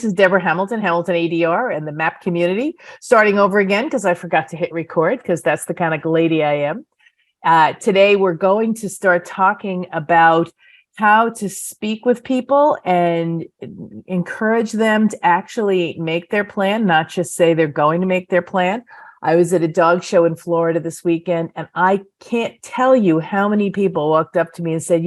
This is Deborah Hamilton, Hamilton ADR, and the MAAP community. Starting over again because I forgot to hit record because that's the kind of lady I am. Today, we're going to start talking about how to speak with people and encourage them to actually make their plan, not just say they're going to make their plan. I was at a dog show in Florida this weekend, and I can't tell you how many people walked up to me and said,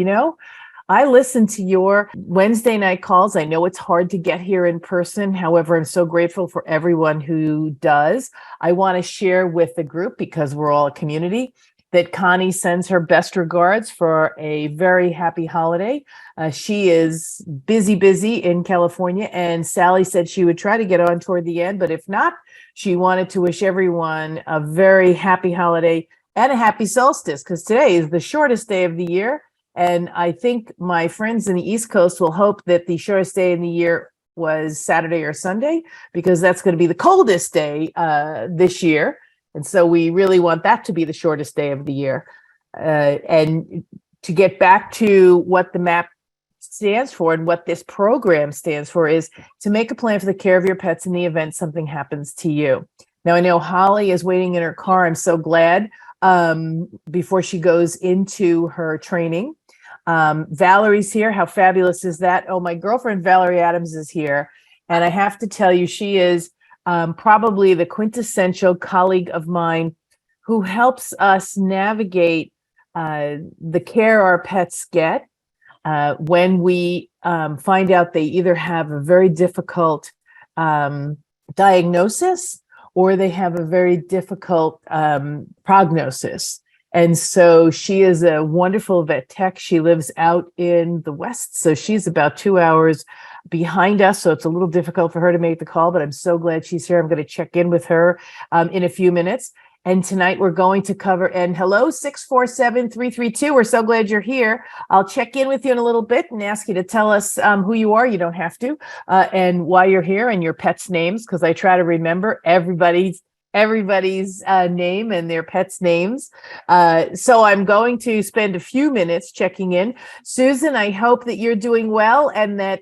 I listened to your Wednesday night calls. I know it's hard to get here in person. However, I'm so grateful for everyone who does. I want to share with the group, because we're all a community, that Connie sends her best regards for a very happy holiday. She is busy in California, and Sally said she would try to get on toward the end, but if not, she wanted to wish everyone a very happy holiday and a happy solstice, because today is the shortest day of the year. And I think my friends in the East Coast will hope that the shortest day in the year was Saturday or Sunday, because that's going to be the coldest day this year. And so we really want that to be the shortest day of the year. And to get back to what the MAAP stands for and what this program stands for is to make a plan for the care of your pets in the event something happens to you. Now, I know Holly is waiting in her car. I'm so glad before she goes into her training. Valerie's here. How fabulous is that? Oh, my girlfriend, Valarie Adams, is here. And I have to tell you, she is probably the quintessential colleague of mine who helps us navigate the care our pets get when we find out they either have a very difficult diagnosis or they have a very difficult prognosis. And so she is a wonderful vet tech. She lives out in the West, so she's about 2 hours behind us. So it's a little difficult for her to make the call, but I'm so glad she's here. I'm going to check in with her in a few minutes. And tonight we're going to cover, and hello, 647-332. We're so glad you're here. I'll check in with you in a little bit and ask you to tell us who you are. You don't have to, and why you're here and your pets' names, because I try to remember everybody's name and their pets' names. So I'm going to spend a few minutes checking in. Susan, I hope that you're doing well and that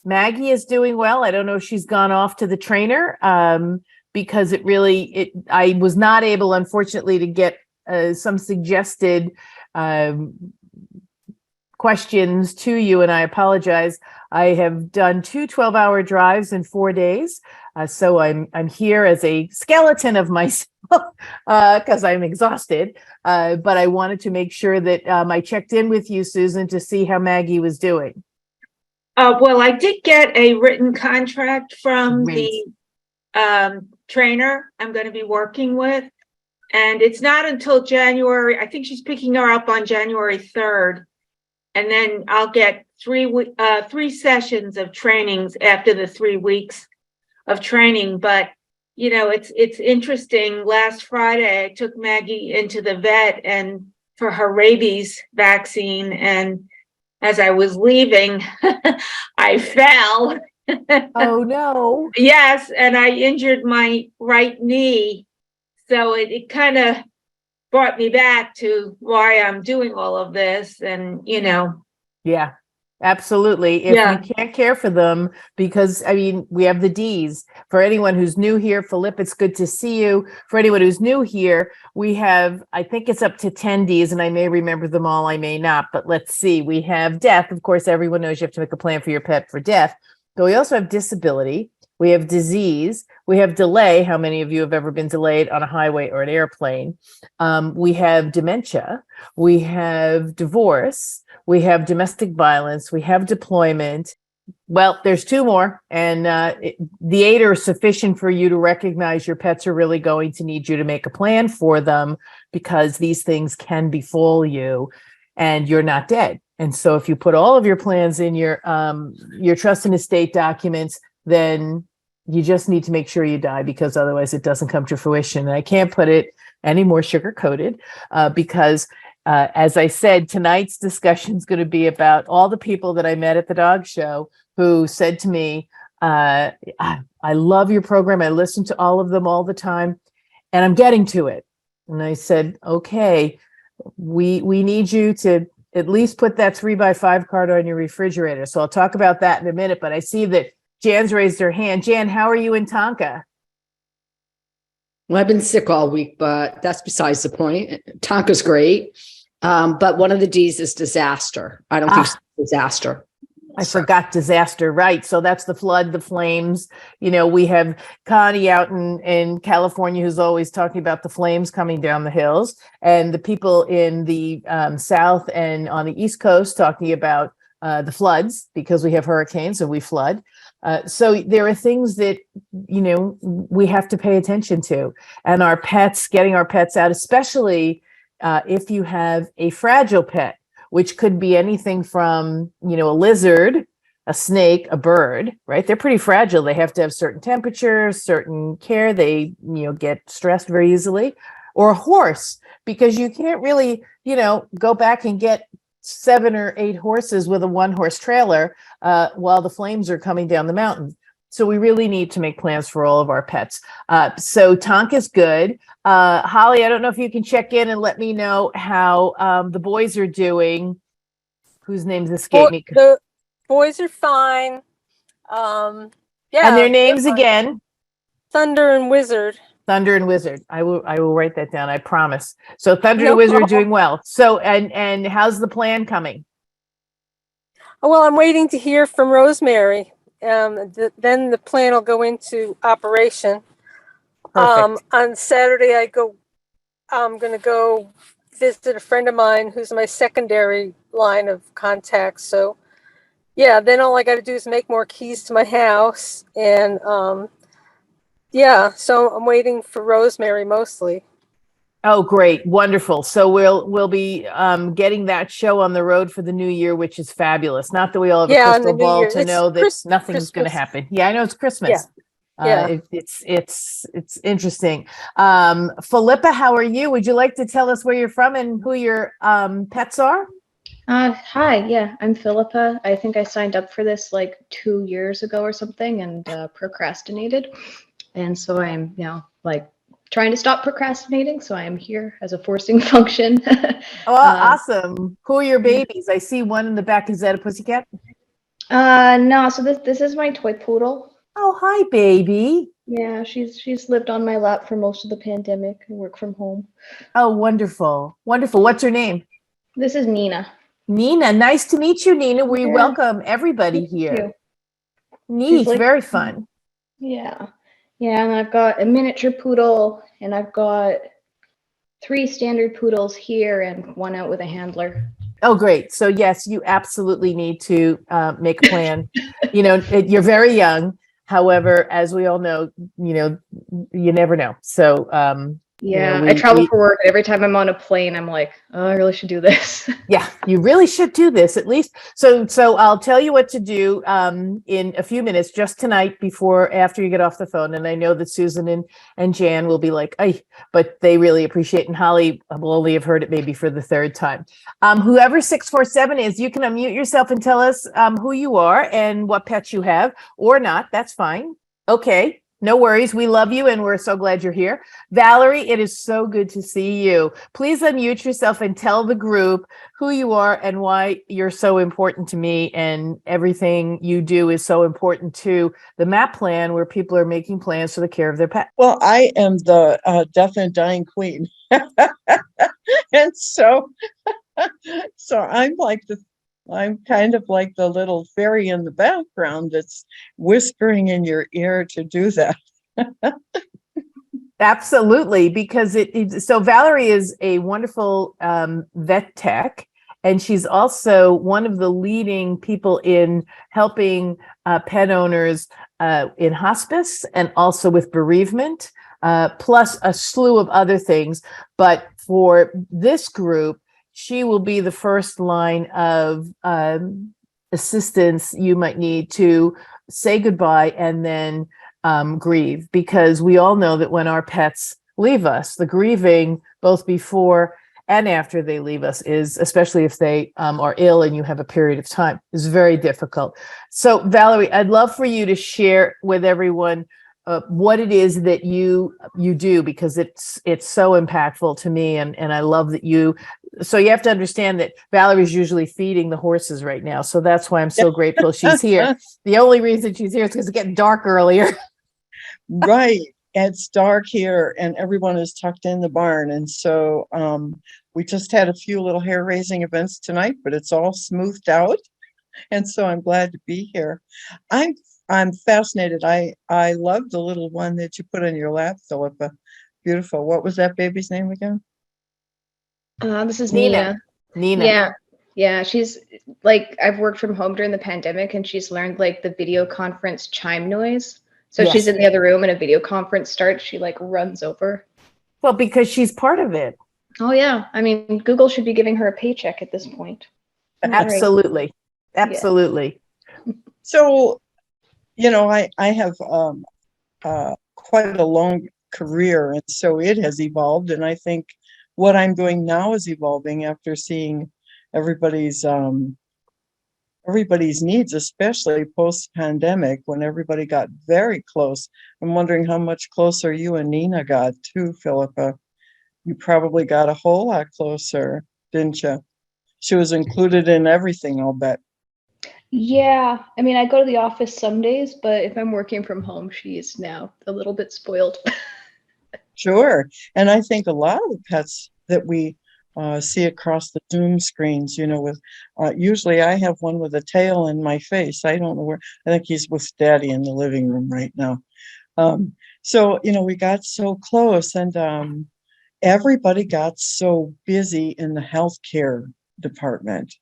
Maggie is doing well. I don't know if she's gone off to the trainer because I was not able, unfortunately, to get some suggested questions to you, and I apologize. I have done 2 12-hour drives in 4 days. So I'm here as a skeleton of myself because I'm exhausted. But I wanted to make sure that I checked in with you, Susan, to see how Maggie was doing. Well, I did get a written contract from the trainer I'm going to be working with. And it's not until January. I think she's picking her up on January 3rd. And then I'll get 3 sessions of trainings after the 3 weeks of training. But, it's interesting. Last Friday, I took Maggie into the vet and for her rabies vaccine. And as I was leaving, I fell. Oh, no. Yes. And I injured my right knee. So it kind of brought me back to why I'm doing all of this. And, Yeah, absolutely. If you can't care for them, because we have the D's. For anyone who's new here, Philip, it's good to see you. For anyone who's new here, we have, I think it's up to 10 D's, and I may remember them all, I may not, but let's see. We have death. Of course, everyone knows you have to make a plan for your pet for death. But we also have disability. We have disease. We have delay. How many of you have ever been delayed on a highway or an airplane? We have dementia. We have divorce. We have domestic violence. We have deployment. Well, there's 2 more. And the 8 are sufficient for you to recognize your pets are really going to need you to make a plan for them, because these things can befall you and you're not dead. And so if you put all of your plans in your trust and estate documents, then you just need to make sure you die, because otherwise it doesn't come to fruition. And I can't put it any more sugar-coated because as I said, tonight's discussion is going to be about all the people that I met at the dog show who said to me, I love your program. I listen to all of them all the time, and I'm getting to it. And I said, okay, we need you to at least put that 3x5 card on your refrigerator. So I'll talk about that in a minute, but I see that Jan's raised her hand. Jan, how are you in Tonka? Well, I've been sick all week, but that's besides the point. Tonka's great. But one of the D's is disaster. I don't think it's disaster. I forgot disaster, right? So that's the flood, the flames. We have Connie out in California who's always talking about the flames coming down the hills, and the people in the South and on the East Coast talking about the floods because we have hurricanes and we flood. So there are things that, we have to pay attention to, and our pets, getting our pets out, especially if you have a fragile pet, which could be anything from, a lizard, a snake, a bird, right? They're pretty fragile. They have to have certain temperatures, certain care. They, get stressed very easily. Or a horse, because you can't really, go back and get 7 or 8 horses with a 1-horse trailer while the flames are coming down the mountain. So we really need to make plans for all of our pets. So Tonka's good. Holly, I don't know if you can check in and let me know how the boys are doing. Whose names escape me? The boys are fine. Yeah. And their names again? Thunder and Wizard. Thunder and Wizard. I will write that down. I promise. So Thunder and Wizard are doing well. So and how's the plan coming? Oh, well, I'm waiting to hear from Rosemary. Then the plan will go into operation. On Saturday, I'm going to go visit a friend of mine who's my secondary line of contact. So yeah, then all I got to do is make more keys to my house. And yeah, so I'm waiting for Rosemary mostly. Oh, great. Wonderful. So we'll be getting that show on the road for the new year, which is fabulous. Not that we all have a crystal ball to know that nothing's going to happen. Yeah, I know it's Christmas. Yeah. It's interesting. Philippa, how are you? Would you like to tell us where you're from and who your pets are? Hi, yeah, I'm Philippa. I think I signed up for this like 2 years ago or something and procrastinated. And so I'm trying to stop procrastinating. So I'm here as a forcing function. Oh, awesome. Who are your babies? I see one in the back. Is that a pussycat? No, so this is my toy poodle. Oh, hi, baby. Yeah, she's lived on my lap for most of the pandemic and work from home. Oh, wonderful. Wonderful. What's her name? This is Nina. Nina, nice to meet you, Nina. We welcome everybody here. Neat, very fun. Yeah. Yeah, and I've got a miniature poodle, and I've got 3 standard poodles here and 1 out with a handler. Oh, great. So yes, you absolutely need to make a plan. You're very young. However, as we all know, you never know. So yeah, I travel for work. Every time I'm on a plane, I'm like, oh, I really should do this. Yeah, you really should do this at least. So I'll tell you what to do in a few minutes, just tonight after you get off the phone. And I know that Susan and Jan will be like, ay, but they really appreciate it. And Holly will only have heard it maybe for the 3rd time. Whoever 647 is, you can unmute yourself and tell us who you are and what pets you have, or not. That's fine. Okay. No worries. We love you and we're so glad you're here. Valarie, it is so good to see you. Please unmute yourself and tell the group who you are and why you're so important to me, and everything you do is so important to the MAAP plan, where people are making plans for the care of their pet. Well, I am the deaf and dying queen. And so I'm kind of like the little fairy in the background that's whispering in your ear to do that. Absolutely, because so Valarie is a wonderful vet tech, and she's also one of the leading people in helping pet owners in hospice and also with bereavement, plus a slew of other things. But for this group, she will be the first line of assistance you might need to say goodbye and then grieve, because we all know that when our pets leave us, the grieving both before and after they leave us is, especially if they are ill and you have a period of time, is very difficult. So Valarie, I'd love for you to share with everyone what it is that you do, because it's so impactful to me, and I love that you So you have to understand that Valerie's usually feeding the horses right now. So that's why I'm so grateful she's here. The only reason she's here is because it's getting dark earlier. Right. It's dark here and everyone is tucked in the barn. And so we just had a few little hair raising events tonight, but it's all smoothed out. And so I'm glad to be here. I'm fascinated. I love the little one that you put in your lap, Philippa. Beautiful. What was that baby's name again? This is Nina. Nina. Nina. Yeah, she's like, I've worked from home during the pandemic and she's learned like the video conference chime noise. So Yes. she's in the other room and a video conference starts, she like runs over. Well, because she's part of it. Oh yeah, I mean, Google should be giving her a paycheck at this point. Absolutely. Absolutely. So, I have quite a long career, and so it has evolved. And I think what I'm doing now is evolving after seeing everybody's needs, especially post-pandemic when everybody got very close. I'm wondering how much closer you and Nina got too, Philippa. You probably got a whole lot closer, didn't you? She was included in everything, I'll bet. Yeah, I mean, I go to the office some days, but if I'm working from home, she's now a little bit spoiled. Sure. And I think a lot of the pets that we see across the Zoom screens, with usually I have one with a tail in my face. I don't know where. I think he's with Daddy in the living room right now. So we got so close, and everybody got so busy in the healthcare department.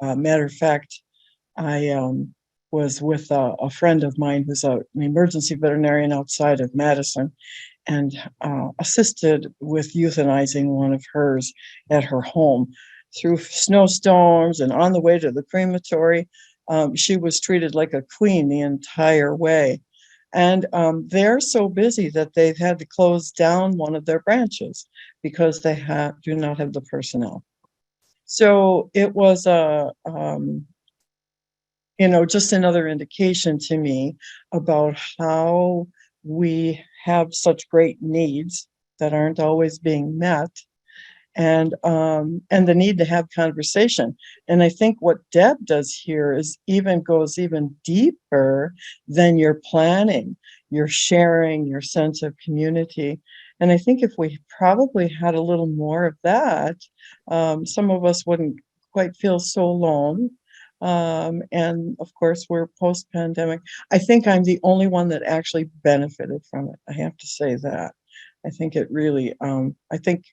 Matter of fact, I was with a friend of mine who's an emergency veterinarian outside of Madison, and assisted with euthanizing one of hers at her home through snowstorms and on the way to the crematory. She was treated like a queen the entire way. And they're so busy that they've had to close down one of their branches because they do not have the personnel. So it was just another indication to me about how we have such great needs that aren't always being met, and the need to have conversation. And I think what Deb does here goes even deeper than your planning, your sharing, your sense of community. And I think if we probably had a little more of that, some of us wouldn't quite feel so alone. And of course, we're post-pandemic. I think I'm the only one that actually benefited from it. I have to say that. I think it really, I think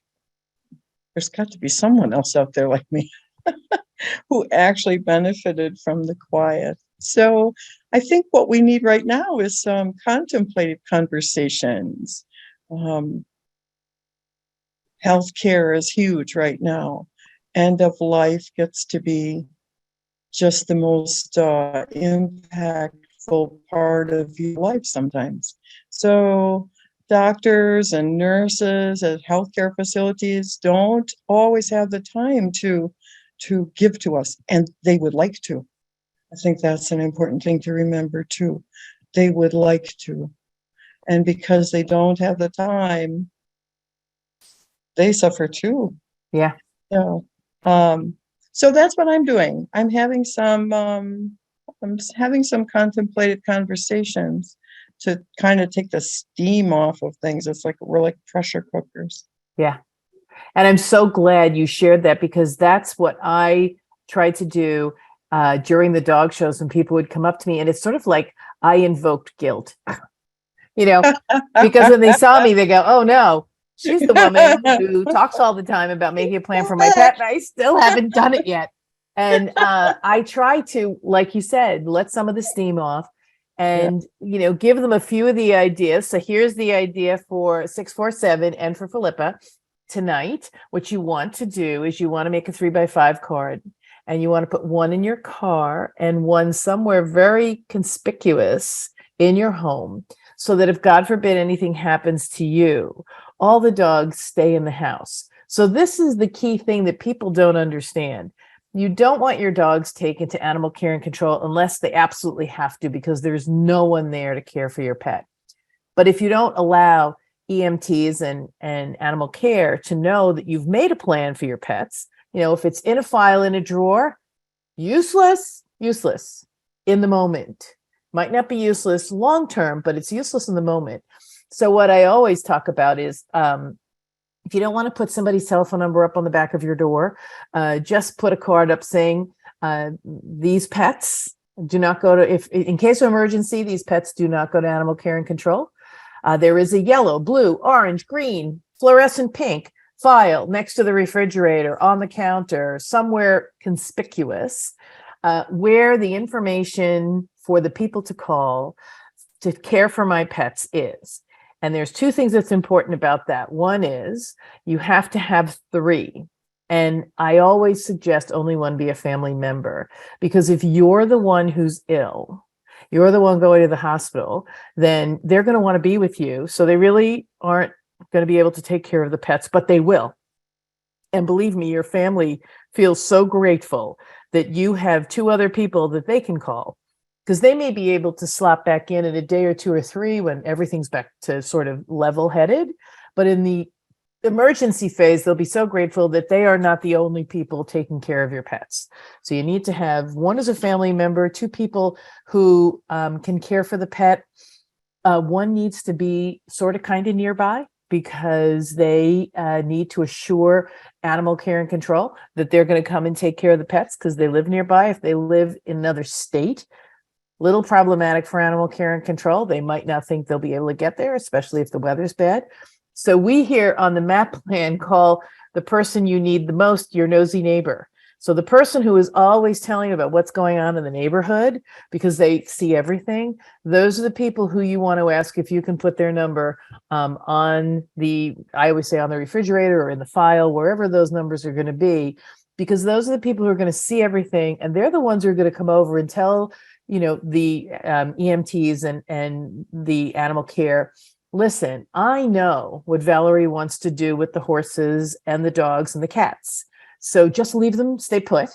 there's got to be someone else out there like me who actually benefited from the quiet. So I think what we need right now is some contemplative conversations. Healthcare is huge right now. End of life gets to be just the most impactful part of your life sometimes. So doctors and nurses at healthcare facilities don't always have the time to give to us, and they would like to. I think that's an important thing to remember too. They would like to. And because they don't have the time, they suffer too. Yeah. So that's what I'm doing. I'm having some contemplative conversations to kind of take the steam off of things. It's like we're like pressure cookers. Yeah. And I'm so glad you shared that, because that's what I tried to do during the dog shows when people would come up to me, and it's sort of like I invoked guilt, because when they saw me, they go, oh no, she's the woman who talks all the time about making a plan for my pet, and I still haven't done it yet. And I try to, like you said, let some of the steam off and, give them a few of the ideas. So here's the idea for 647 and for Philippa tonight. What you want to do is you want to make a 3x5 card, and you want to put one in your car and one somewhere very conspicuous in your home, so that if God forbid anything happens to you, all the dogs stay in the house. So this is the key thing that people don't understand. You don't want your dogs taken to animal care and control unless they absolutely have to, because there's no one there to care for your pet. But if you don't allow EMTs and animal care to know that you've made a plan for your pets. If it's in a file in a drawer, useless in the moment. Might not be useless long term, but it's useless in the moment. So what I always talk about is, if you don't want to put somebody's telephone number up on the back of your door, just put a card up saying, these pets do not go to, if in case of emergency, these pets do not go to animal care and control. There is a yellow, blue, orange, green, fluorescent pink file next to the refrigerator, on the counter, somewhere conspicuous, where the information for the people to call to care for my pets is. And there's two things that's important about that. One is you have to have 3. And I always suggest only one be a family member, because if you're the one who's ill, you're the one going to the hospital, then they're going to want to be with you. So they really aren't going to be able to take care of the pets, but they will. And believe me, your family feels so grateful that you have 2 other people that they can call, because they may be able to slot back in a day or 2 or 3 when everything's back to sort of level-headed. But in the emergency phase, they'll be so grateful that they are not the only people taking care of your pets. So you need to have 1 as a family member, 2 people who can care for the pet. 1 needs to be sort of kind of nearby, because they need to assure animal care and control that they're going to come and take care of the pets because they live nearby. If they live in another state, little problematic for animal care and control. They might not think they'll be able to get there, especially if the weather's bad. So we here on the MAAP plan call the person you need the most your nosy neighbor. So the person who is always telling you about what's going on in the neighborhood because they see everything, those are the people who you want to ask if you can put their number on the, I always say on the refrigerator or in the file, wherever those numbers are going to be, because those are the people who are going to see everything. And they're the ones who are going to come over and tell, the EMTs and the animal care, listen, I know what Valarie wants to do with the horses and the dogs and the cats. So just leave them, stay put.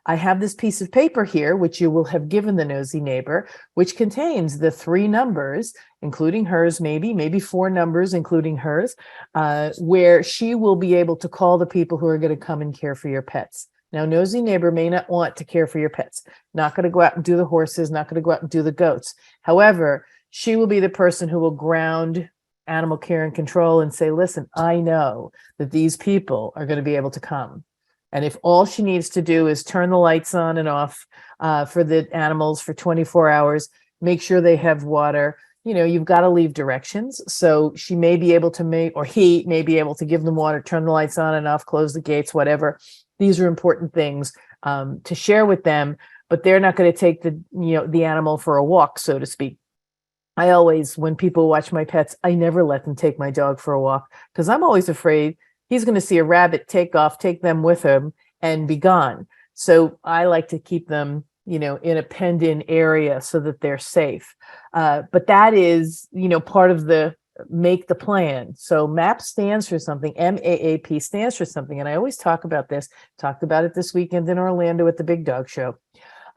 I have this piece of paper here, which you will have given the nosy neighbor, which contains the 3 numbers, including hers, maybe 4 numbers, including hers, where she will be able to call the people who are going to come and care for your pets. Now, nosy neighbor may not want to care for your pets, not going to go out and do the horses, not going to go out and do the goats. However, she will be the person who will ground animal care and control and say, listen, I know that these people are going to be able to come. And if all she needs to do is turn the lights on and off for the animals for 24 hours, make sure they have water, you've got to leave directions. So she may be able to or he may be able to give them water, turn the lights on and off, close the gates, whatever. These are important things to share with them, but they're not going to take the animal for a walk, so to speak. I always, when people watch my pets, I never let them take my dog for a walk because I'm always afraid he's going to see a rabbit, take off, take them with him and be gone. So I like to keep them, in a penned-in area so that they're safe. But that is, part of the make the plan. So MAAP stands for something. MAAP stands for something. And I always talked about it this weekend in Orlando at the Big Dog Show.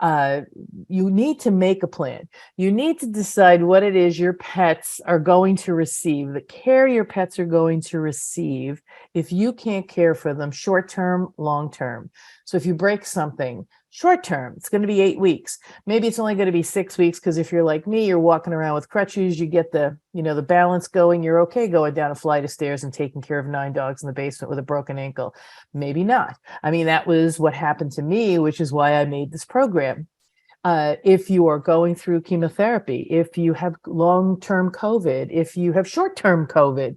You need to make a plan. You need to decide what it is your pets are going to receive, the care your pets are going to receive if you can't care for them short term, long term. So if you break something short term, it's going to be 8 weeks. Maybe it's only going to be 6 weeks because if you're like me, you're walking around with crutches, you get the balance going, you're okay going down a flight of stairs and taking care of 9 dogs in the basement with a broken ankle. Maybe not. I mean, that was what happened to me, which is why I made this program. If you are going through chemotherapy, if you have long-term COVID, if you have short-term COVID,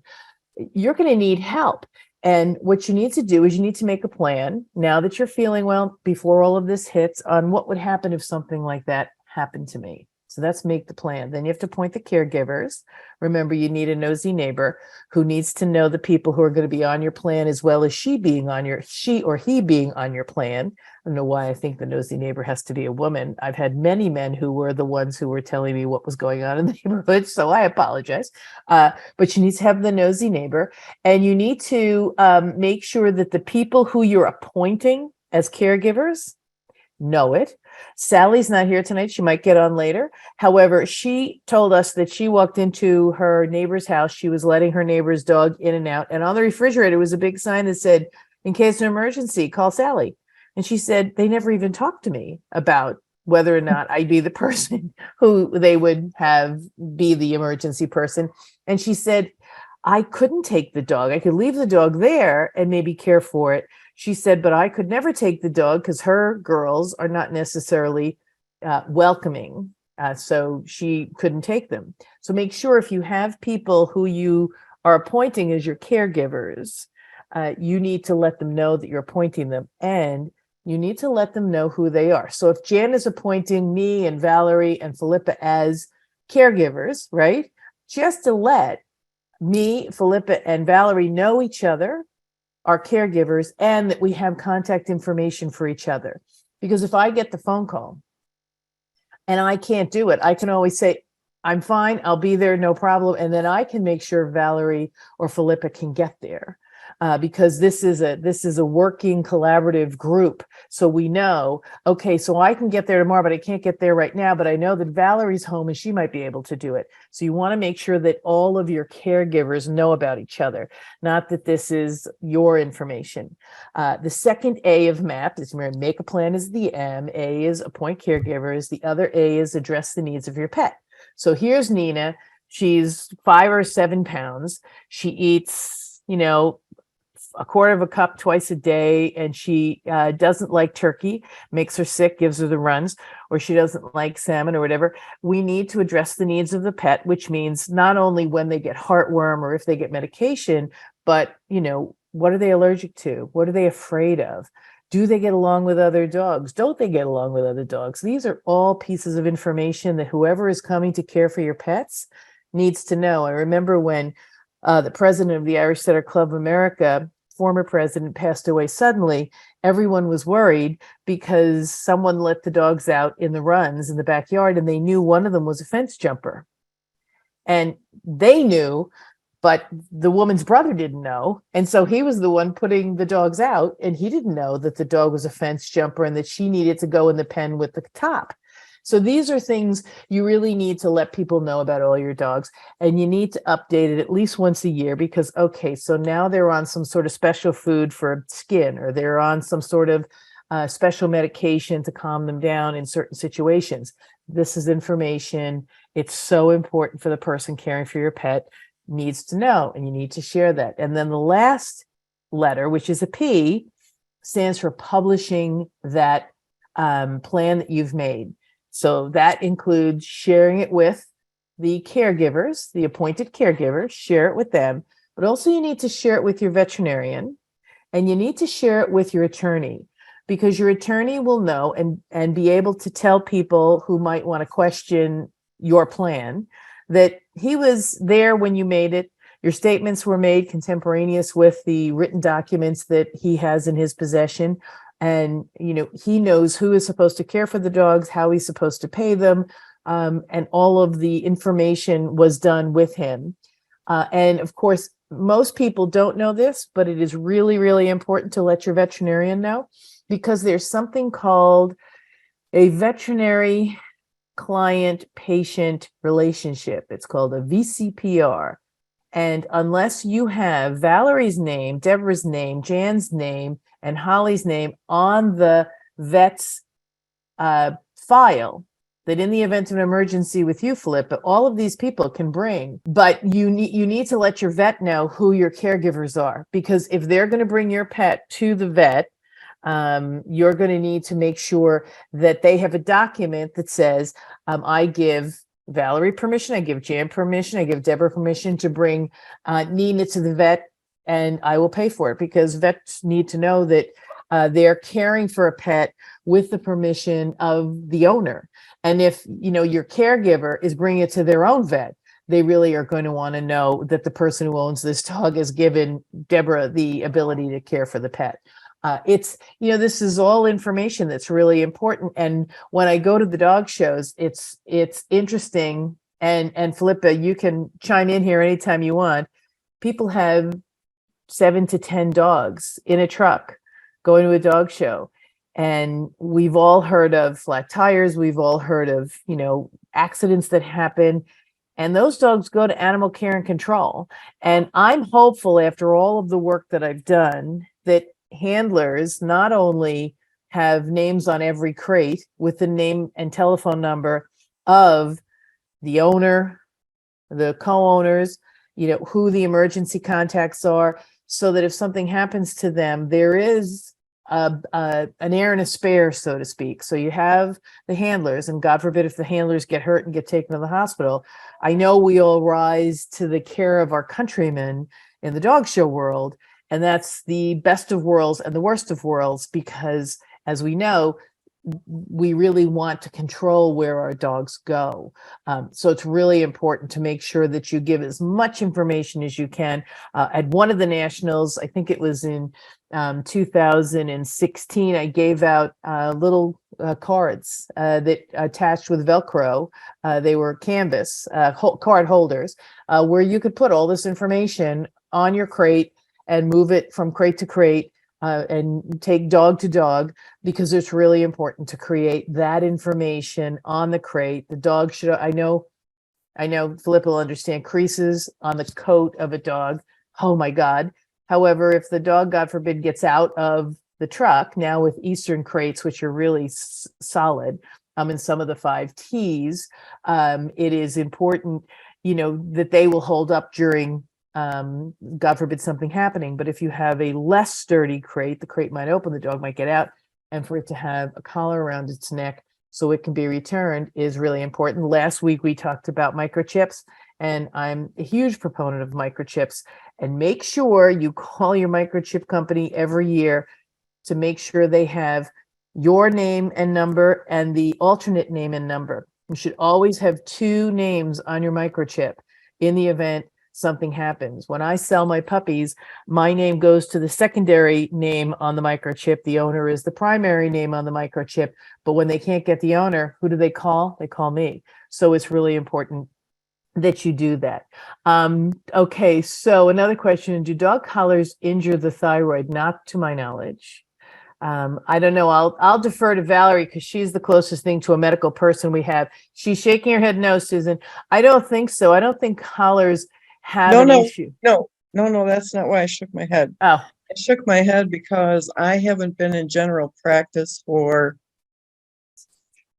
you're going to need help. And what you need to do is you need to make a plan now that you're feeling well before all of this hits on what would happen if something like that happened to me. So that's make the plan. Then you have to appoint the caregivers. Remember, you need a nosy neighbor who needs to know the people who are going to be on your plan as well as she or he being on your plan. I don't know why I think the nosy neighbor has to be a woman. I've had many men who were the ones who were telling me what was going on in the neighborhood, so I apologize. But you need to have the nosy neighbor, and you need to make sure that the people who you're appointing as caregivers know it. Sally's not here tonight. She might get on later. However, she told us that she walked into her neighbor's house. She was letting her neighbor's dog in and out. And on the refrigerator was a big sign that said, in case of an emergency, call Sally. And she said, they never even talked to me about whether or not I'd be the person who they would have be the emergency person. And she said, I couldn't take the dog. I could leave the dog there and maybe care for it. She said, but I could never take the dog because her girls are not necessarily welcoming. So she couldn't take them. So make sure if you have people who you are appointing as your caregivers, you need to let them know that you're appointing them, and you need to let them know who they are. So if Jan is appointing me and Valarie and Philippa as caregivers, right? Just to let me, Philippa, and Valarie know each other, our caregivers, and that we have contact information for each other. Because if I get the phone call and I can't do it, I can always say, I'm fine, I'll be there, no problem. And then I can make sure Valarie or Philippa can get there. Because this is a working collaborative group. So we know, okay, so I can get there tomorrow, but I can't get there right now. But I know that Valerie's home and she might be able to do it. So you want to make sure that all of your caregivers know about each other, not that this is your information. The second A of MAP is make a plan is the M. A is appoint caregivers. The other A is address the needs of your pet. So here's Nina. She's 5 or 7 pounds. She eats, a quarter of a cup twice a day, and she doesn't like turkey, makes her sick, gives her the runs, or she doesn't like salmon or whatever. We need to address the needs of the pet, which means not only when they get heartworm or if they get medication, but what are they allergic to? What are they afraid of? Do they get along with other dogs? Don't they get along with other dogs? These are all pieces of information that whoever is coming to care for your pets needs to know. I remember when the president of the Irish Setter Club of America, former president, passed away suddenly, everyone was worried because someone let the dogs out in the runs in the backyard and they knew one of them was a fence jumper. And they knew, but the woman's brother didn't know. And so he was the one putting the dogs out, and he didn't know that the dog was a fence jumper and that she needed to go in the pen with the top. So these are things you really need to let people know about all your dogs, and you need to update it at least once a year because, okay, so now they're on some sort of special food for skin, or they're on some sort of special medication to calm them down in certain situations. This is information. It's so important for the person caring for your pet needs to know, and you need to share that. And then the last letter, which is a P, stands for publishing that plan that you've made. So that includes sharing it with the caregivers, the appointed caregivers, share it with them, but also you need to share it with your veterinarian, and you need to share it with your attorney, because your attorney will know and be able to tell people who might want to question your plan that he was there when you made it. Your statements were made contemporaneous with the written documents that he has in his possession. And, he knows who is supposed to care for the dogs, how he's supposed to pay them. And all of the information was done with him. And of course, most people don't know this, but it is really, really important to let your veterinarian know, because there's something called a veterinary client-patient relationship. It's called a VCPR. And unless you have Valerie's name, Deborah's name, Jan's name, and Holly's name on the vet's file, that in the event of an emergency with you, Philippa, all of these people can bring, but you need to let your vet know who your caregivers are, because if they're going to bring your pet to the vet, you're going to need to make sure that they have a document that says, I give Valarie permission, I give Jan permission, I give Deborah permission to bring Nina to the vet, and I will pay for it, because vets need to know that they're caring for a pet with the permission of the owner. And if your caregiver is bringing it to their own vet, they really are going to want to know that the person who owns this dog has given Deborah the ability to care for the pet. It's, this is all information that's really important. And when I go to the dog shows, it's interesting. And Philippa, you can chime in here anytime you want. People have 7 to 10 dogs in a truck going to a dog show. And we've all heard of flat tires. We've all heard of, accidents that happen. And those dogs go to animal care and control. And I'm hopeful, after all of the work that I've done, that handlers not only have names on every crate with the name and telephone number of the owner, the co-owners, who the emergency contacts are, so that if something happens to them, there is an air and a spare, so to speak. So you have the handlers, and God forbid if the handlers get hurt and get taken to the hospital. I know we all rise to the care of our countrymen in the dog show world, and that's the best of worlds and the worst of worlds, because as we know, we really want to control where our dogs go. So it's really important to make sure that you give as much information as you can. At one of the nationals, I think it was in 2016, I gave out little cards that attached with Velcro. They were canvas card holders where you could put all this information on your crate and move it from crate to crate and take dog to dog, because it's really important to create that information on the crate. The dog should, I know Philippa will understand creases on the coat of a dog. Oh my God. However, if the dog, God forbid, gets out of the truck, now with Eastern crates, which are really solid, in some of the 5Ts, it is important, that they will hold up during, God forbid, something happening. But if you have a less sturdy crate, the crate might open, the dog might get out, and for it to have a collar around its neck so it can be returned is really important. Last week, we talked about microchips, and I'm a huge proponent of microchips. And make sure you call your microchip company every year to make sure they have your name and number and the alternate name and number. You should always have two names on your microchip in the event something happens. When I sell my puppies, my name goes to the secondary name on the microchip. The owner is the primary name on the microchip. But when they can't get the owner, who do they call? They call me. So it's really important that you do that. Okay, so another question: do dog collars injure the thyroid? Not to my knowledge. I don't know. I'll defer to Valarie because she's the closest thing to a medical person we have. She's shaking her head no, Susan. I don't think so. I don't think collars have an issue. No, that's not why I shook my head. Oh, I shook my head because I haven't been in general practice for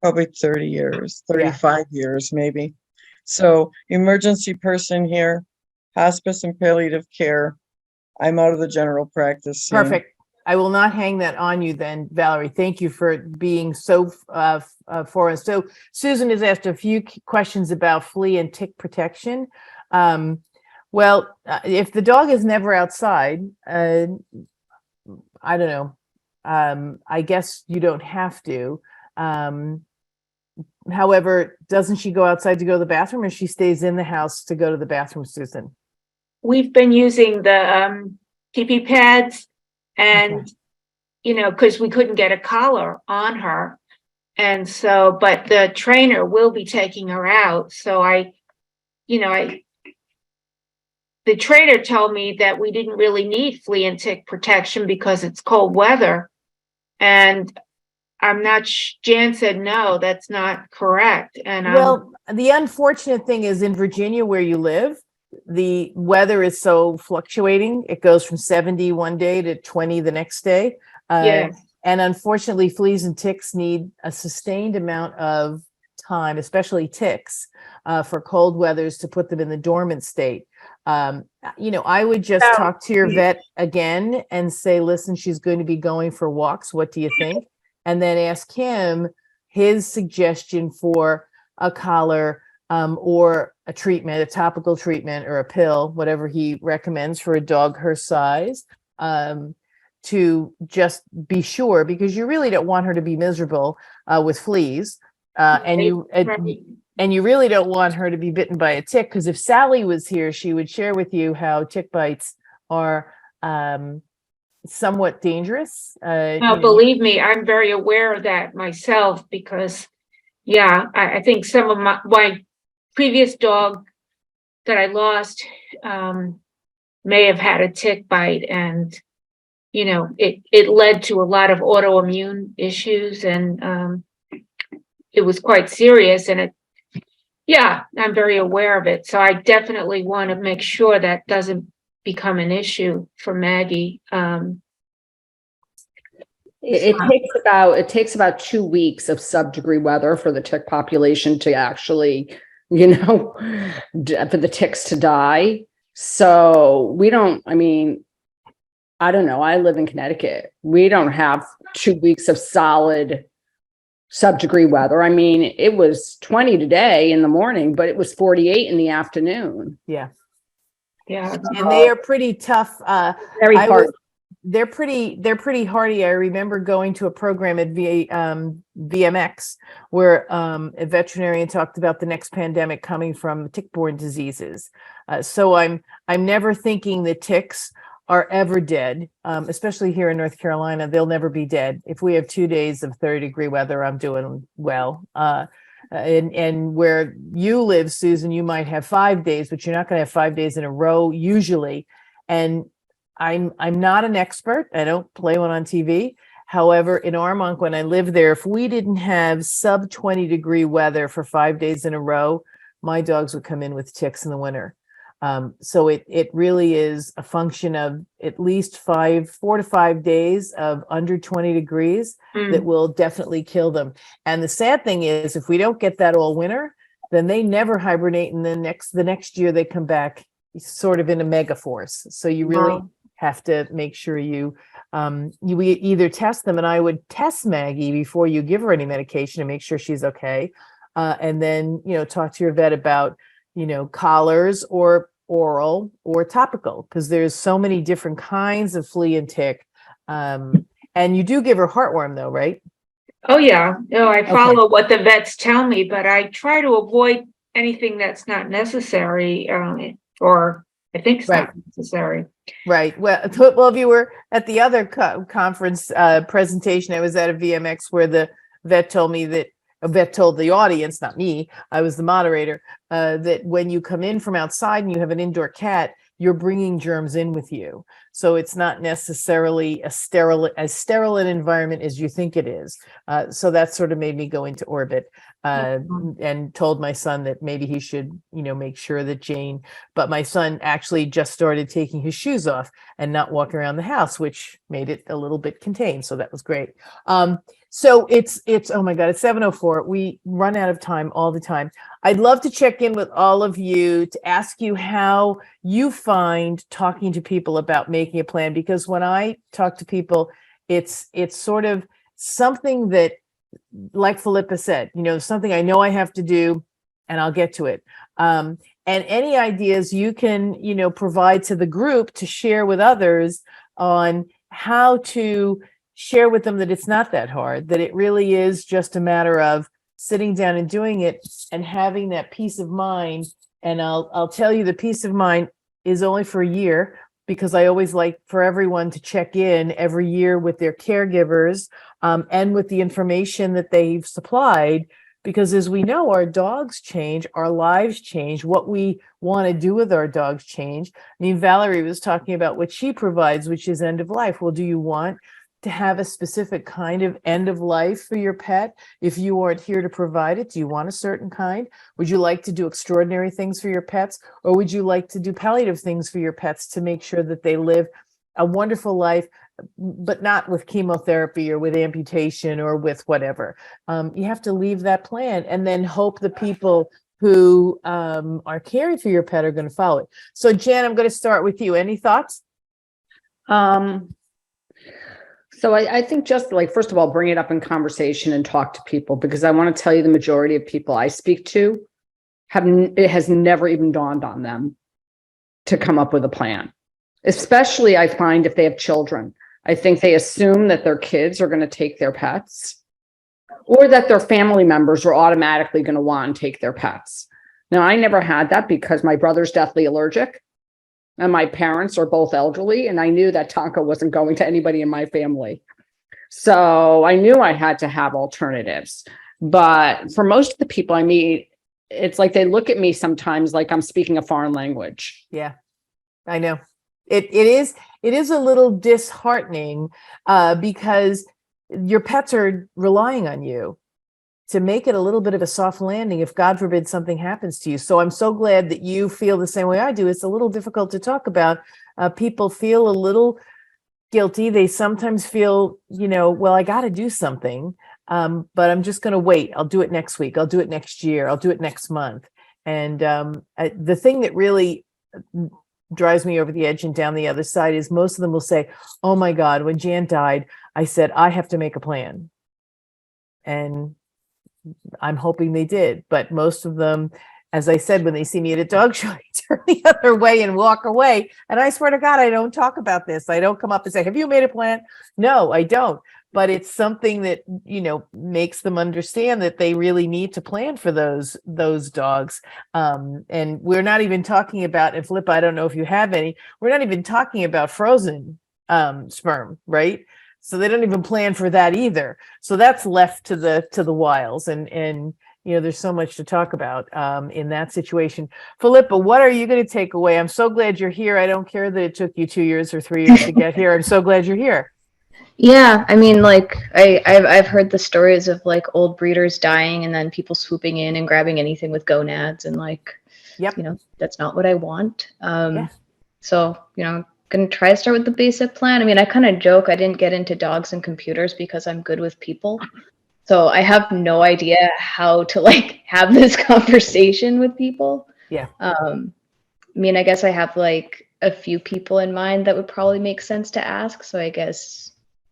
probably 30 years, 35 years, maybe. So emergency person here, hospice and palliative care. I'm out of the general practice scene. perfect. I will not hang that on you then, Valarie. Thank you for being so for us. So Susan has asked a few questions about flea and tick protection. Well, if the dog is never outside, I don't know. I guess you don't have to. However, doesn't she go outside to go to the bathroom, or she stays in the house to go to the bathroom, Susan? We've been using the pee pads, and because we couldn't get a collar on her, and so, but the trainer will be taking her out. So the trainer told me that we didn't really need flea and tick protection because it's cold weather, and I'm not. Jan said no, that's not correct. And well, the unfortunate thing is, in Virginia, where you live, the weather is so fluctuating. It goes from 70 one day to 20 the next day. yes. And unfortunately, fleas and ticks need a sustained amount of time, especially ticks, for cold weathers to put them in the dormant state. I would just talk to your vet again and say, listen, she's going to be going for walks. What do you think? And then ask him his suggestion for a collar, or a treatment, a topical treatment or a pill, whatever he recommends for a dog her size, to just be sure, because you really don't want her to be miserable with fleas, and you really don't want her to be bitten by a tick, because if Sally was here, she would share with you how tick bites are somewhat dangerous. Believe me, I'm very aware of that myself, because I think some of my previous dog that I lost may have had a tick bite, and it led to a lot of autoimmune issues, and it was quite serious. And I'm very aware of it. So I definitely want to make sure that doesn't become an issue for Maggie. It takes about 2 weeks of sub-degree weather for the tick population to actually, for the ticks to die. So I don't know. I live in Connecticut. We don't have 2 weeks of solid sub-degree weather. It was 20 today in the morning, but it was 48 in the afternoon. Yeah. Yeah. And they are pretty tough. Very hard. They're pretty hardy. I remember going to a program at VMX where a veterinarian talked about the next pandemic coming from tick-borne diseases. So I'm never thinking the ticks are ever dead, especially here in North Carolina. They'll never be dead. If we have 2 days of 30-degree weather, I'm doing well. And where you live, Susan, you might have 5 days, but you're not going to have 5 days in a row usually. And I'm not an expert. I don't play one on TV. However, in Armonk, when I lived there, if we didn't have sub 20-degree weather for 5 days in a row, my dogs would come in with ticks in the winter. So it really is a function of at least 4 to 5 days of under 20 degrees that will definitely kill them. And the sad thing is, if we don't get that all winter, then they never hibernate, and the next year they come back sort of in a mega force. So you really have to make sure you either test them, and I would test Maggie before you give her any medication to make sure she's okay, and then talk to your vet about collars or oral or topical, because there's so many different kinds of flea and tick. And you do give her heartworm though, right? Oh yeah. No, I follow what the vets tell me, but I try to avoid anything that's not necessary, or I think it's not necessary. Right. Well, if you were at the other conference presentation, I was at a VMX where the vet told me that a vet told the audience, not me, I was the moderator, that when you come in from outside and you have an indoor cat, you're bringing germs in with you. So it's not necessarily as sterile an environment as you think it is. So that sort of made me go into orbit, and told my son that maybe he should, make sure that but my son actually just started taking his shoes off and not walking around the house, which made it a little bit contained. So that was great. So it's, oh my God, it's 7:04. We run out of time all the time. I'd love to check in with all of you to ask you how you find talking to people about making a plan, because when I talk to people, it's sort of something that, like Philippa said, something I know I have to do and I'll get to it. And any ideas you can, provide to the group to share with others on how to share with them that it's not that hard, that it really is just a matter of sitting down and doing it and having that peace of mind. And I'll tell you, the peace of mind is only for a year, because I always like for everyone to check in every year with their caregivers, and with the information that they've supplied, because as we know, our dogs change, our lives change, what we want to do with our dogs change. Valarie was talking about what she provides, which is end of life. Well, do you want to have a specific kind of end of life for your pet? If you aren't here to provide it, do you want a certain kind? Would you like to do extraordinary things for your pets? Or would you like to do palliative things for your pets to make sure that they live a wonderful life, but not with chemotherapy or with amputation or with whatever? You have to leave that plan and then hope the people who are caring for your pet are going to follow it. So Jan, I'm going to start with you. Any thoughts? So I think just first of all, bring it up in conversation and talk to people, because I want to tell you the majority of people I speak to it has never even dawned on them to come up with a plan. Especially I find if they have children, I think they assume that their kids are going to take their pets, or that their family members are automatically going to want and take their pets. Now, I never had that because my brother's deathly allergic. And my parents are both elderly, and I knew that Tonka wasn't going to anybody in my family. So I knew I had to have alternatives. But for most of the people I meet, it's like they look at me sometimes like I'm speaking a foreign language. Yeah, I know. It is a little disheartening because your pets are relying on you to make it a little bit of a soft landing if God forbid something happens to you. So I'm so glad that you feel the same way I do. It's a little difficult to talk about. People feel a little guilty. They sometimes feel, well, I got to do something, but I'm just going to wait. I'll do it next week. I'll do it next year. I'll do it next month. And the thing that really drives me over the edge and down the other side is most of them will say, oh my God, when Jan died, I said, I have to make a plan. And I'm hoping they did. But most of them, as I said, when they see me at a dog show, they turn the other way and walk away. And I swear to God, I don't talk about this. I don't come up and say, have you made a plan? No, I don't. But it's something that, makes them understand that they really need to plan for those dogs. And we're not even talking about, and Flip, I don't know if you have any, we're not even talking about frozen sperm, right? So they don't even plan for that either. So that's left to the wilds. And there's so much to talk about in that situation. Philippa, what are you going to take away? I'm so glad you're here. I don't care that it took you 2 years or 3 years to get here. I'm so glad you're here. Yeah, I mean, like I've heard the stories of like old breeders dying and then people swooping in and grabbing anything with gonads and Yep. That's not what I want. Yeah. So, gonna try to start with the basic plan. I mean, I kind of joke I didn't get into dogs and computers because I'm good with people. So I have no idea how to have this conversation with people. Yeah. I mean, I guess I have a few people in mind that would probably make sense to ask. So I guess,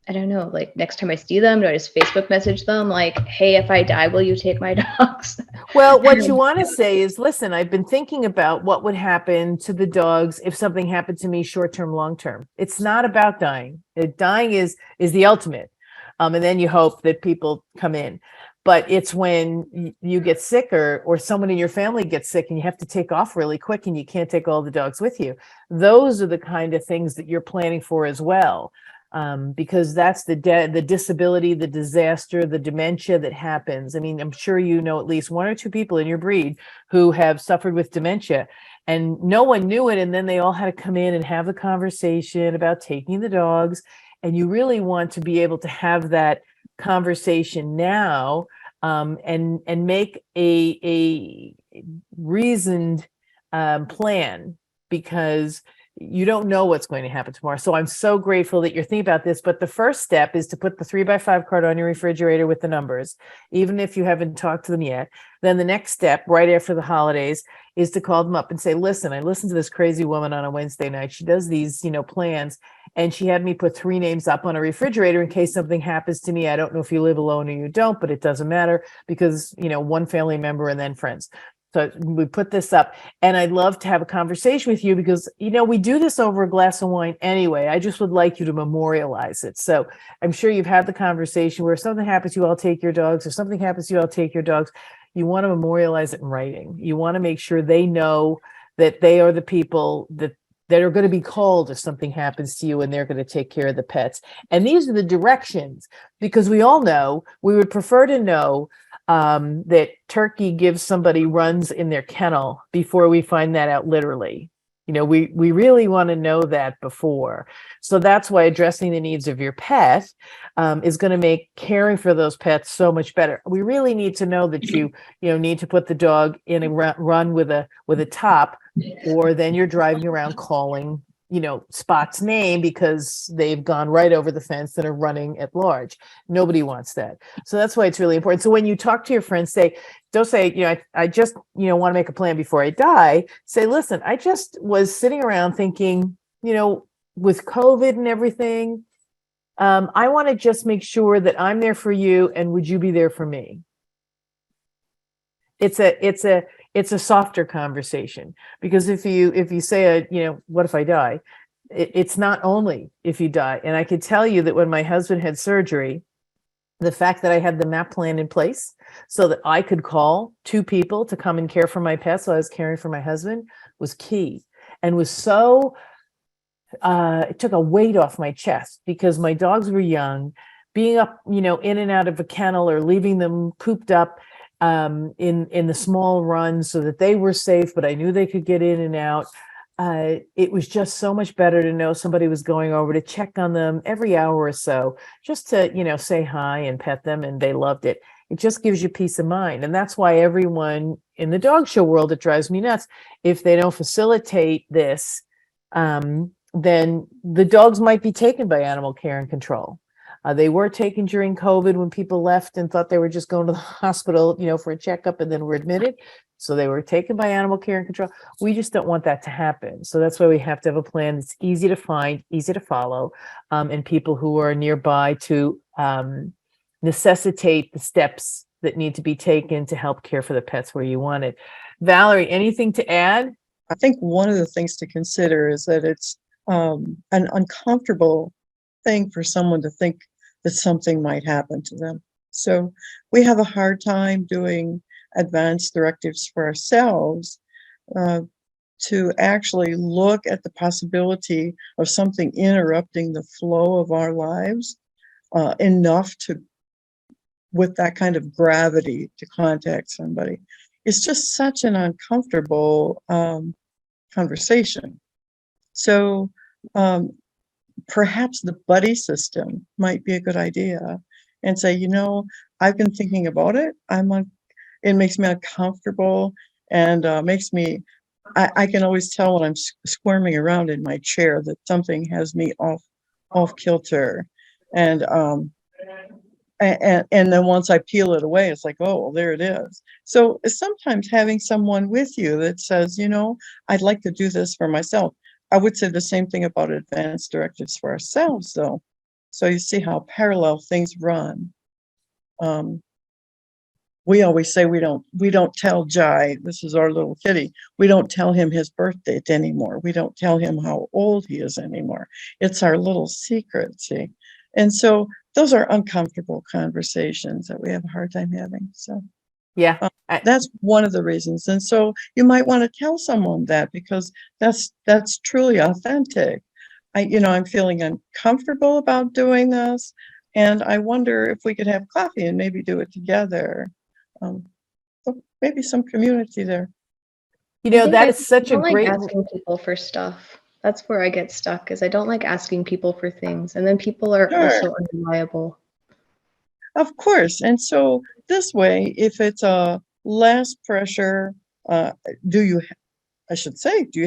I don't know, next time I see them, do I just Facebook message them hey, if I die, will you take my dogs? Well, what you want to say is, listen, I've been thinking about what would happen to the dogs if something happened to me short-term, long-term. It's not about dying. Dying is the ultimate. And then you hope that people come in. But it's when you get sick or someone in your family gets sick and you have to take off really quick and you can't take all the dogs with you. Those are the kind of things that you're planning for as well. Because that's the disability, the disaster, the dementia that happens. I mean, I'm sure you know at least 1 or 2 people in your breed who have suffered with dementia and no one knew it. And then they all had to come in and have a conversation about taking the dogs. And you really want to be able to have that conversation now and make a reasoned plan, because you don't know what's going to happen tomorrow. So I'm so grateful that you're thinking about this. But the first step is to put the 3x5 card on your refrigerator with the numbers, even if you haven't talked to them yet. Then the next step, right after the holidays, is to call them up and say, listen, I listened to this crazy woman on a Wednesday night. She does these, plans, and she had me put 3 names up on a refrigerator in case something happens to me. I don't know if you live alone or you don't, but it doesn't matter because, 1 family member and then friends. So we put this up, and I'd love to have a conversation with you because, we do this over a glass of wine anyway. I just would like you to memorialize it. So I'm sure you've had the conversation where if something happens to you, I'll take your dogs. If something happens to you, I'll take your dogs. You want to memorialize it in writing. You want to make sure they know that they are the people that are going to be called if something happens to you, and they're going to take care of the pets. And these are the directions, because we all know, we would prefer to know that Turkey gives somebody runs in their kennel before we find that out literally. We really want to know that before. So that's why addressing the needs of your pet is going to make caring for those pets so much better. We really need to know that you need to put the dog in a run with a top, or then you're driving around calling Spot's name because they've gone right over the fence and are running at large. Nobody wants that. So that's why it's really important. So when you talk to your friends, don't say, I just, want to make a plan before I die. Say, listen, I just was sitting around thinking, with COVID and everything, I want to just make sure that I'm there for you. And would you be there for me? It's a softer conversation, because if you say, what if I die? It's not only if you die. And I could tell you that when my husband had surgery, the fact that I had the MAAP plan in place so that I could call 2 people to come and care for my pets while I was caring for my husband was key, and was so, it took a weight off my chest, because my dogs were young, being up, in and out of a kennel or leaving them cooped up in the small runs so that they were safe, but I knew they could get in and out. it was just so much better to know somebody was going over to check on them every hour or so, just to, say hi and pet them, and they loved it. It just gives you peace of mind. And that's why everyone in the dog show world, it drives me nuts. If they don't facilitate this, then the dogs might be taken by animal care and control. They were taken during COVID when people left and thought they were just going to the hospital, for a checkup, and then were admitted. So they were taken by animal care and control. We just don't want that to happen. So that's why we have to have a plan that's easy to find, easy to follow, and people who are nearby to necessitate the steps that need to be taken to help care for the pets where you want it. Valarie, anything to add? I think one of the things to consider is that it's an uncomfortable thing for someone to think that something might happen to them. So we have a hard time doing advanced directives for ourselves to actually look at the possibility of something interrupting the flow of our lives enough to, with that kind of gravity, to contact somebody. It's just such an uncomfortable conversation. So perhaps the buddy system might be a good idea, and say, I've been thinking about it. It makes me uncomfortable, and makes me, I can always tell when I'm squirming around in my chair that something has me off kilter. And then once I peel it away, it's like, oh, well, there it is. So sometimes having someone with you that says, I'd like to do this for myself. I would say the same thing about advanced directives for ourselves, though. So you see how parallel things run. We always say we don't tell Jai, this is our little kitty, we don't tell him his birth date anymore. We don't tell him how old he is anymore. It's our little secret, see? And so those are uncomfortable conversations that we have a hard time having. So Yeah. that's one of the reasons. And so you might want to tell someone that, because that's truly authentic. I'm feeling uncomfortable about doing this, and I wonder if we could have coffee and maybe do it together. So maybe some community there. That is such a I don't great. like asking people for stuff. That's where I get stuck, is I don't like asking people for things, and then people are also unreliable. Of course. And so this way, if it's less pressure, do you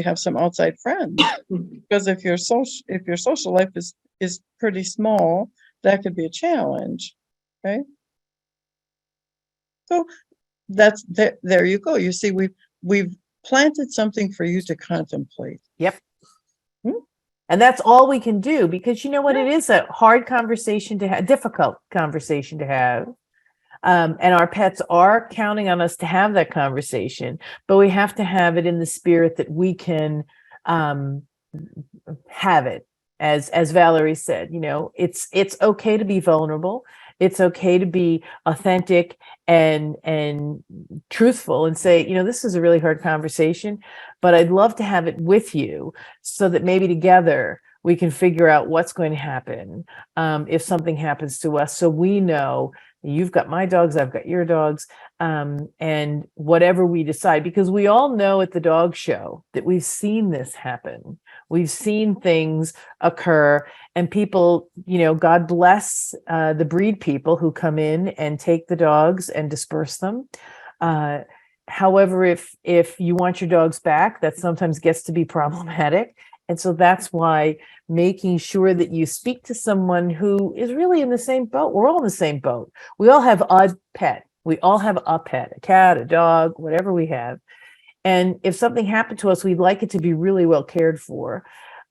have some outside friends? Because if your social life is pretty small, that could be a challenge, right? So that's there you go. You see, we've planted something for you to contemplate. Yep. And that's all we can do, because what, it is a hard conversation to have, difficult conversation to have. And our pets are counting on us to have that conversation, but we have to have it in the spirit that we can have it. As Valarie said, it's okay to be vulnerable. It's okay to be authentic and truthful and say, this is a really hard conversation, but I'd love to have it with you so that maybe together we can figure out what's going to happen if something happens to us. So we know you've got my dogs, I've got your dogs, and whatever we decide, because we all know at the dog show that we've seen this happen. We've seen things occur, and people, God bless the breed people who come in and take the dogs and disperse them. However, if you want your dogs back, that sometimes gets to be problematic. And so that's why making sure that you speak to someone who is really in the same boat. We're all in the same boat. We all have a pet. We all have a pet, a cat, a dog, whatever we have. And if something happened to us, we'd like it to be really well cared for.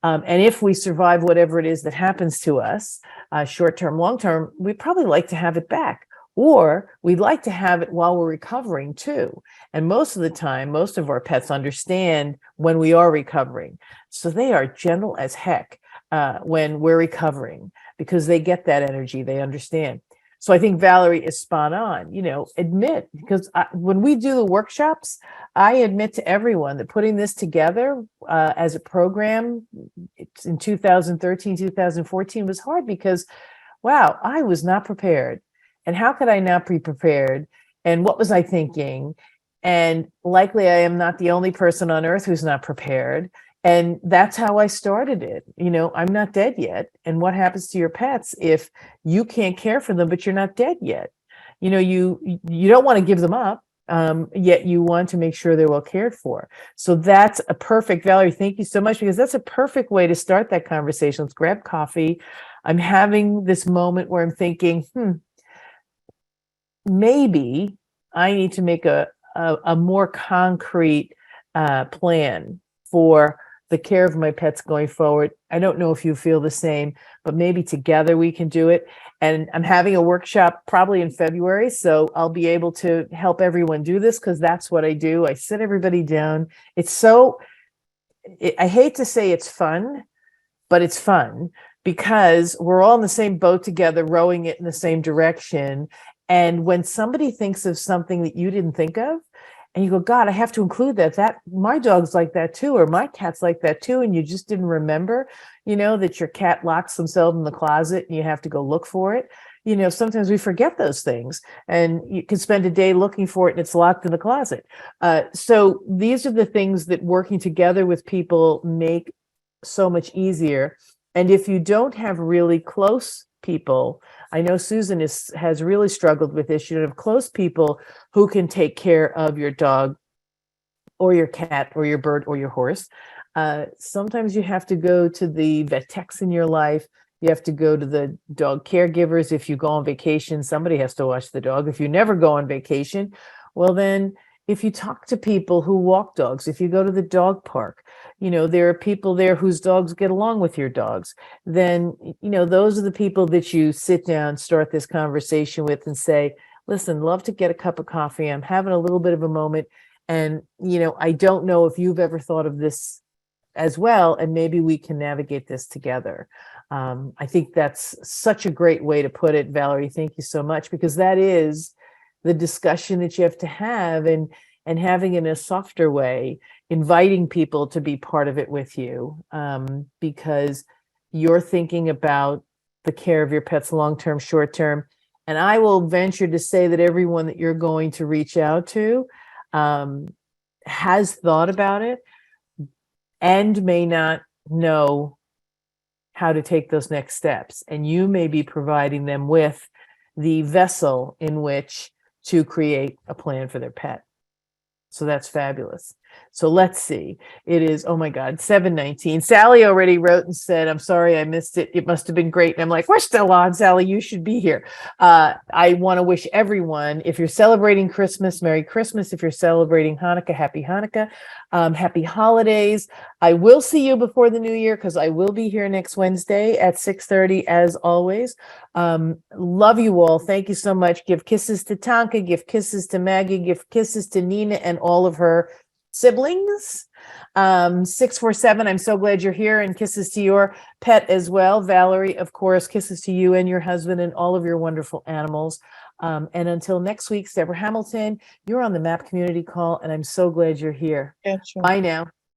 And if we survive whatever it is that happens to us, short-term, long-term, we'd probably like to have it back. Or we'd like to have it while we're recovering too. And most of the time, most of our pets understand when we are recovering. So they are gentle as heck when we're recovering, because they get that energy, they understand. So I think Valarie is spot on, admit, because when we do the workshops, I admit to everyone that putting this together as a program in 2013, 2014 was hard, because, wow, I was not prepared. And how could I not be prepared? And what was I thinking? And likely I am not the only person on earth who's not prepared. And that's how I started it. You know, I'm not dead yet. And what happens to your pets if you can't care for them, but you're not dead yet? You know, you don't want to give them up, yet you want to make sure they're well cared for. So that's a perfect, Valarie, thank you so much, because that's a perfect way to start that conversation. Let's grab coffee. I'm having this moment where I'm thinking, maybe I need to make a more concrete plan for the care of my pets going forward. I don't know if you feel the same, but maybe together we can do it. And I'm having a workshop probably in February, so I'll be able to help everyone do this, because that's what I do. I sit everybody down. I hate to say it's fun, but it's fun because we're all in the same boat together, rowing it in the same direction. And when somebody thinks of something that you didn't think of, and you go, God, I have to include that my dog's like that too, or my cat's like that too, and you just didn't remember, you know, that your cat locks themselves in the closet and you have to go look for it. You know, sometimes we forget those things, and you can spend a day looking for it and it's locked in the closet. So these are the things that working together with people make so much easier. And if you don't have really close people, I know Susan has really struggled with this. You don't have close people who can take care of your dog or your cat or your bird or your horse. Sometimes you have to go to the vet techs in your life. You have to go to the dog caregivers. If you go on vacation, somebody has to watch the dog. If you never go on vacation, well, then if you talk to people who walk dogs, if you go to the dog park, you know, there are people there whose dogs get along with your dogs, then, you know, those are the people that you sit down, start this conversation with and say, listen, love to get a cup of coffee. I'm having a little bit of a moment. And, you know, I don't know if you've ever thought of this as well, and maybe we can navigate this together. I think that's such a great way to put it, Valarie. Thank you so much, because that is the discussion that you have to have, and having it in a softer way, inviting people to be part of it with you, because you're thinking about the care of your pets long-term, short-term. And I will venture to say that everyone that you're going to reach out to has thought about it and may not know how to take those next steps. And you may be providing them with the vessel in which to create a plan for their pet. So that's fabulous. So let's see. It is, oh my God, 7:19. Sally already wrote and said, I'm sorry I missed it. It must have been great. And I'm like, we're still on, Sally. You should be here. I want to wish everyone, if you're celebrating Christmas, Merry Christmas. If you're celebrating Hanukkah, Happy Hanukkah. Happy holidays. I will see you before the new year, because I will be here next Wednesday at 6:30 as always. Love you all. Thank you so much. Give kisses to Tonka, give kisses to Maggie, give kisses to Nina and all of her siblings. 647, I'm so glad you're here, and kisses to your pet as well. Valarie, of course, kisses to you and your husband and all of your wonderful animals. And until next week, Deborah Hamilton, you're on the MAAP community call, and I'm so glad you're here. Gotcha. Bye now.